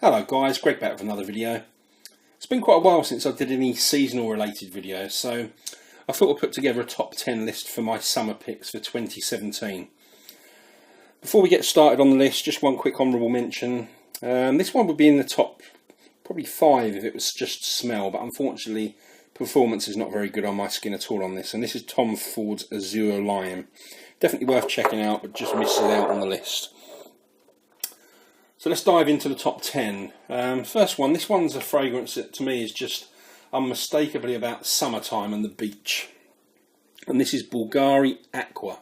Hello guys, Greg back with another video. It's been quite a while since I did any seasonal related videos, so I thought I'd put together a top 10 list for my summer picks for 2017. Before we get started on the list, just one quick honourable mention. This one would be in the top probably 5 if it was just smell, but unfortunately performance is not very good on my skin at all on this, and this is Tom Ford's Azure Lime. Definitely worth checking out, but just misses out on the list. So let's dive into the top 10. First one, this one's a fragrance that to me is just unmistakably about summertime and the beach. And this is Bulgari Aqua.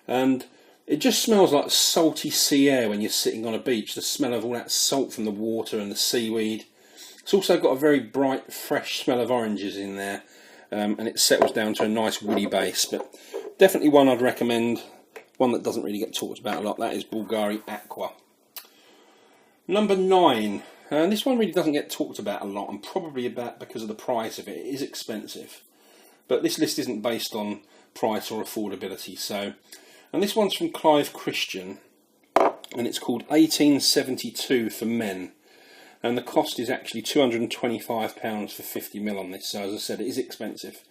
And it just smells like salty sea air when you're sitting on a beach. The smell of all that salt from the water and the seaweed. It's also got a very bright, fresh smell of oranges in there. And it settles down to a nice woody base. But definitely one I'd recommend. One that doesn't really get talked about a lot. That is Bulgari Aqua. Number 9, and this one really doesn't get talked about a lot, and probably about because of the price of it. It is expensive, but this list isn't based on price or affordability. And this one's from Clive Christian, and it's called 1872 for men, and the cost is actually £225 for 50ml on this. So as I said, it is expensive.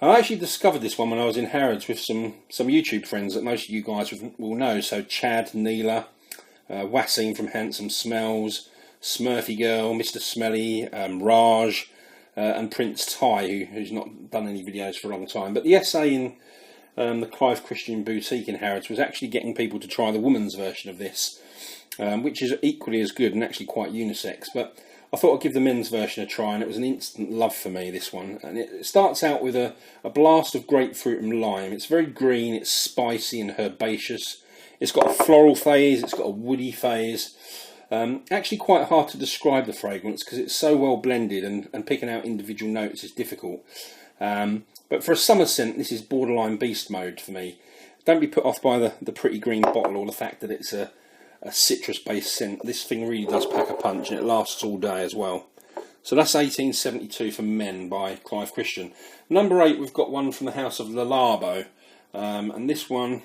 I actually discovered this one when I was in Harrods with some YouTube friends that most of you guys will know. So Chad, Neela, Wasim from Handsome Smells, Smurfy Girl, Mr. Smelly, Raj, and Prince Ty, who's not done any videos for a long time. But the essay in the Clive Christian boutique in Harrods was actually getting people to try the woman's version of this, which is equally as good and actually quite unisex. But I thought I'd give the men's version a try, and it was an instant love for me, this one. And it starts out with a blast of grapefruit and lime. It's very green, it's spicy and herbaceous. It's got a floral phase, it's got a woody phase. Actually quite hard to describe the fragrance because it's so well blended, and picking out individual notes is difficult. But for a summer scent, this is borderline beast mode for me. Don't be put off by the pretty green bottle or the fact that it's a citrus-based scent. This thing really does pack a punch, and it lasts all day as well. So that's 1872 for men by Clive Christian. Number 8, we've got one from the house of Le Labo. And this one,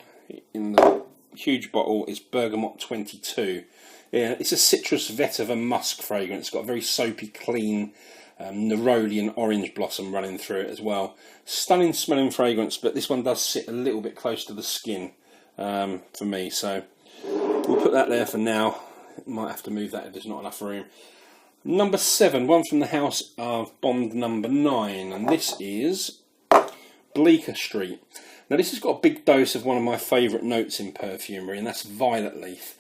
in the huge bottle, is Bergamot 22. Yeah, it's a citrus vetiver musk fragrance. It's got a very soapy, clean, neroli and orange blossom running through it as well. Stunning smelling fragrance, but this one does sit a little bit close to the skin for me. So we'll put that there for now. Might have to move that if there's not enough room. Number 7, one from the house of Bond number 9, and this is Bleecker Street. Now this has got a big dose of one of my favourite notes in perfumery, and that's violet leaf.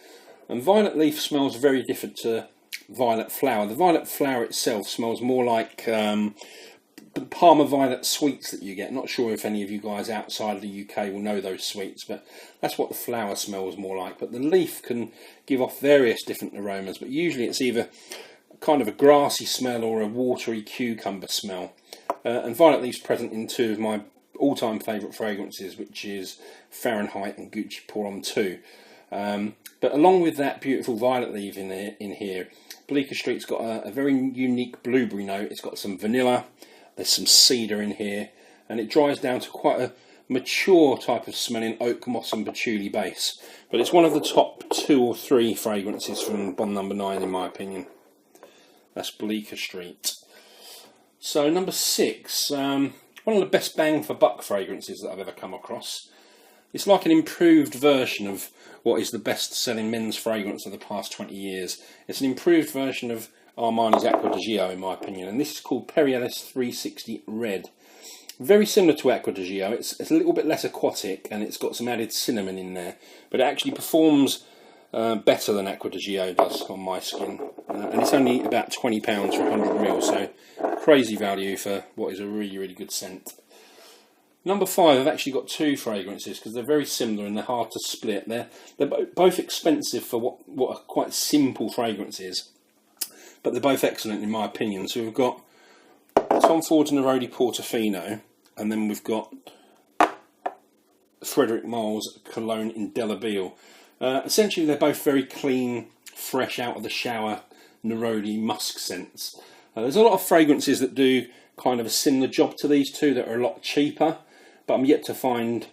And violet leaf smells very different to violet flower. The violet flower itself smells more like the Parma violet sweets that you get. Not sure if any of you guys outside of the UK will know those sweets, but that's what the flower smells more like. But the leaf can give off various different aromas, but usually it's either kind of a grassy smell or a watery cucumber smell. And violet leaf's present in 2 of my all-time favourite fragrances, which is Fahrenheit and Gucci Pour Homme 2. But along with that beautiful violet leaf in here, Bleecker Street's got a very unique blueberry note. It's got some vanilla, there's some cedar in here, and it dries down to quite a mature type of smelling oak, moss and patchouli base. But it's one of the top 2 or 3 fragrances from Bond number 9 in my opinion. That's Bleecker Street. So number 6, one of the best bang for buck fragrances that I've ever come across. It's like an improved version of what is the best selling men's fragrance of the past 20 years. It's an improved version of Armani's Acqua di Gio in my opinion, and this is called Periellis 360 Red. Very similar to Acqua di Gio. It's a little bit less aquatic, and it's got some added cinnamon in there, but it actually performs better than Acqua di Gio does on my skin. And it's only about £20 for 100ml, so crazy value for what is a really, really good scent. Number 5, I've actually got 2 fragrances because they're very similar and they're hard to split. They're both expensive for what are quite simple fragrances, but they're both excellent in my opinion. So we've got Tom Ford's Neroli Portofino, and then we've got Frederic Malle's Cologne Indélébile. Essentially, they're both very clean, fresh, out of the shower, neroli musk scents. There's a lot of fragrances that do kind of a similar job to these 2 that are a lot cheaper, but I'm yet to find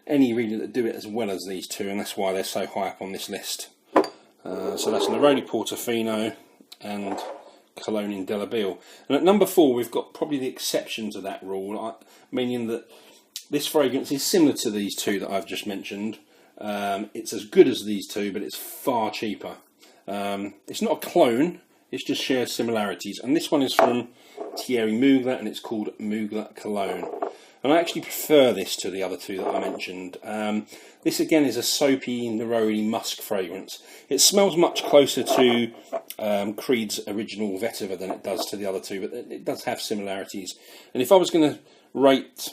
any really that do it as well as these 2, and that's why they're so high up on this list. So that's Neroli Portofino and Cologne Indélébile. And at number 4 we've got probably the exception to that rule, meaning that this fragrance is similar to these two that I've just mentioned. It's as good as these two, but it's far cheaper. It's not a clone, it just shares similarities. And this one is from Thierry Mugler, and it's called Mugler Cologne. And I actually prefer this to the other two that I mentioned. This again is a soapy, neroli musk fragrance. It smells much closer to Creed's original vetiver than it does to the other two, but it does have similarities. And if I was going to rate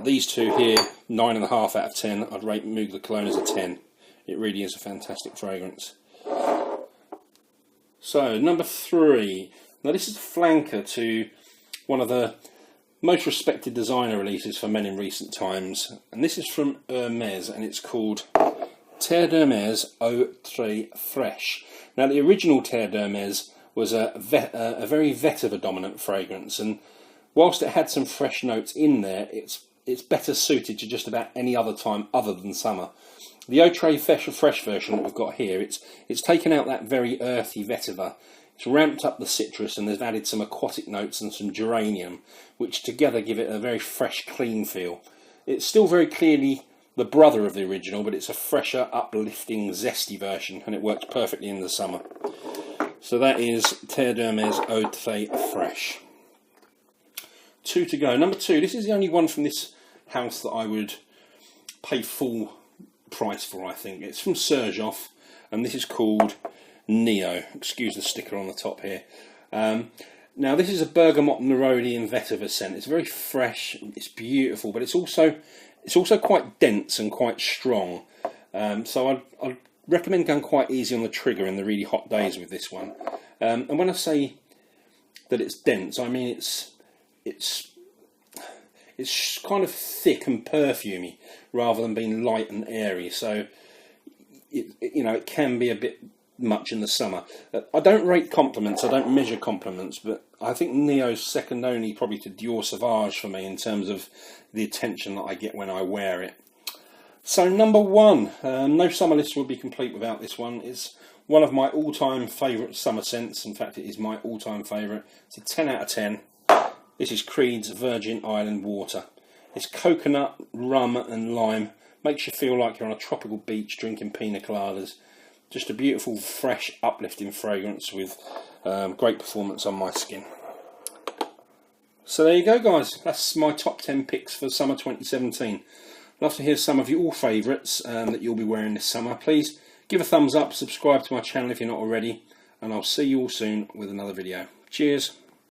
these two here 9.5 out of 10, I'd rate Mugler Cologne as a 10. It really is a fantastic fragrance. So number 3. Now this is a flanker to one of the most respected designer releases for men in recent times, and this is from Hermès, and it's called Terre d'Hermès Eau Très Fraîche. Now the original Terre d'Hermès was a very vetiver dominant fragrance, and whilst it had some fresh notes in there, it's better suited to just about any other time other than summer. The Eau Très Fraîche version that we've got here, it's taken out that very earthy vetiver. It's ramped up the citrus, and they've added some aquatic notes and some geranium, which together give it a very fresh, clean feel. It's still very clearly the brother of the original, but it's a fresher, uplifting, zesty version, and it works perfectly in the summer. So that is Terre d'Hermès Eau Très Fraîche. 2 to go. Number 2, this is the only one from this house that I would pay full price for, I think. It's from Serjoff, and this is called Neo. Excuse the sticker on the top here. Now this is a bergamot, neroli and vetiver scent. It's very fresh, it's beautiful, but it's also quite dense and quite strong. So I'd recommend going quite easy on the trigger in the really hot days with this one. And when I say that it's dense, I mean it's kind of thick and perfumey rather than being light and airy. So it can be a bit much in the summer. I don't rate compliments, I don't measure compliments, but I think Neo's second only probably to Dior Sauvage for me in terms of the attention that I get when I wear it. So number 1, no summer list would be complete without this one. It's one of my all-time favourite summer scents. In fact, it is my all-time favourite. It's a 10 out of 10. This is Creed's Virgin Island Water. It's coconut, rum and lime. Makes you feel like you're on a tropical beach drinking pina coladas. Just a beautiful, fresh, uplifting fragrance with great performance on my skin. So there you go, guys. That's my top 10 picks for summer 2017. Love to hear some of your favourites that you'll be wearing this summer. Please give a thumbs up, subscribe to my channel if you're not already, and I'll see you all soon with another video. Cheers.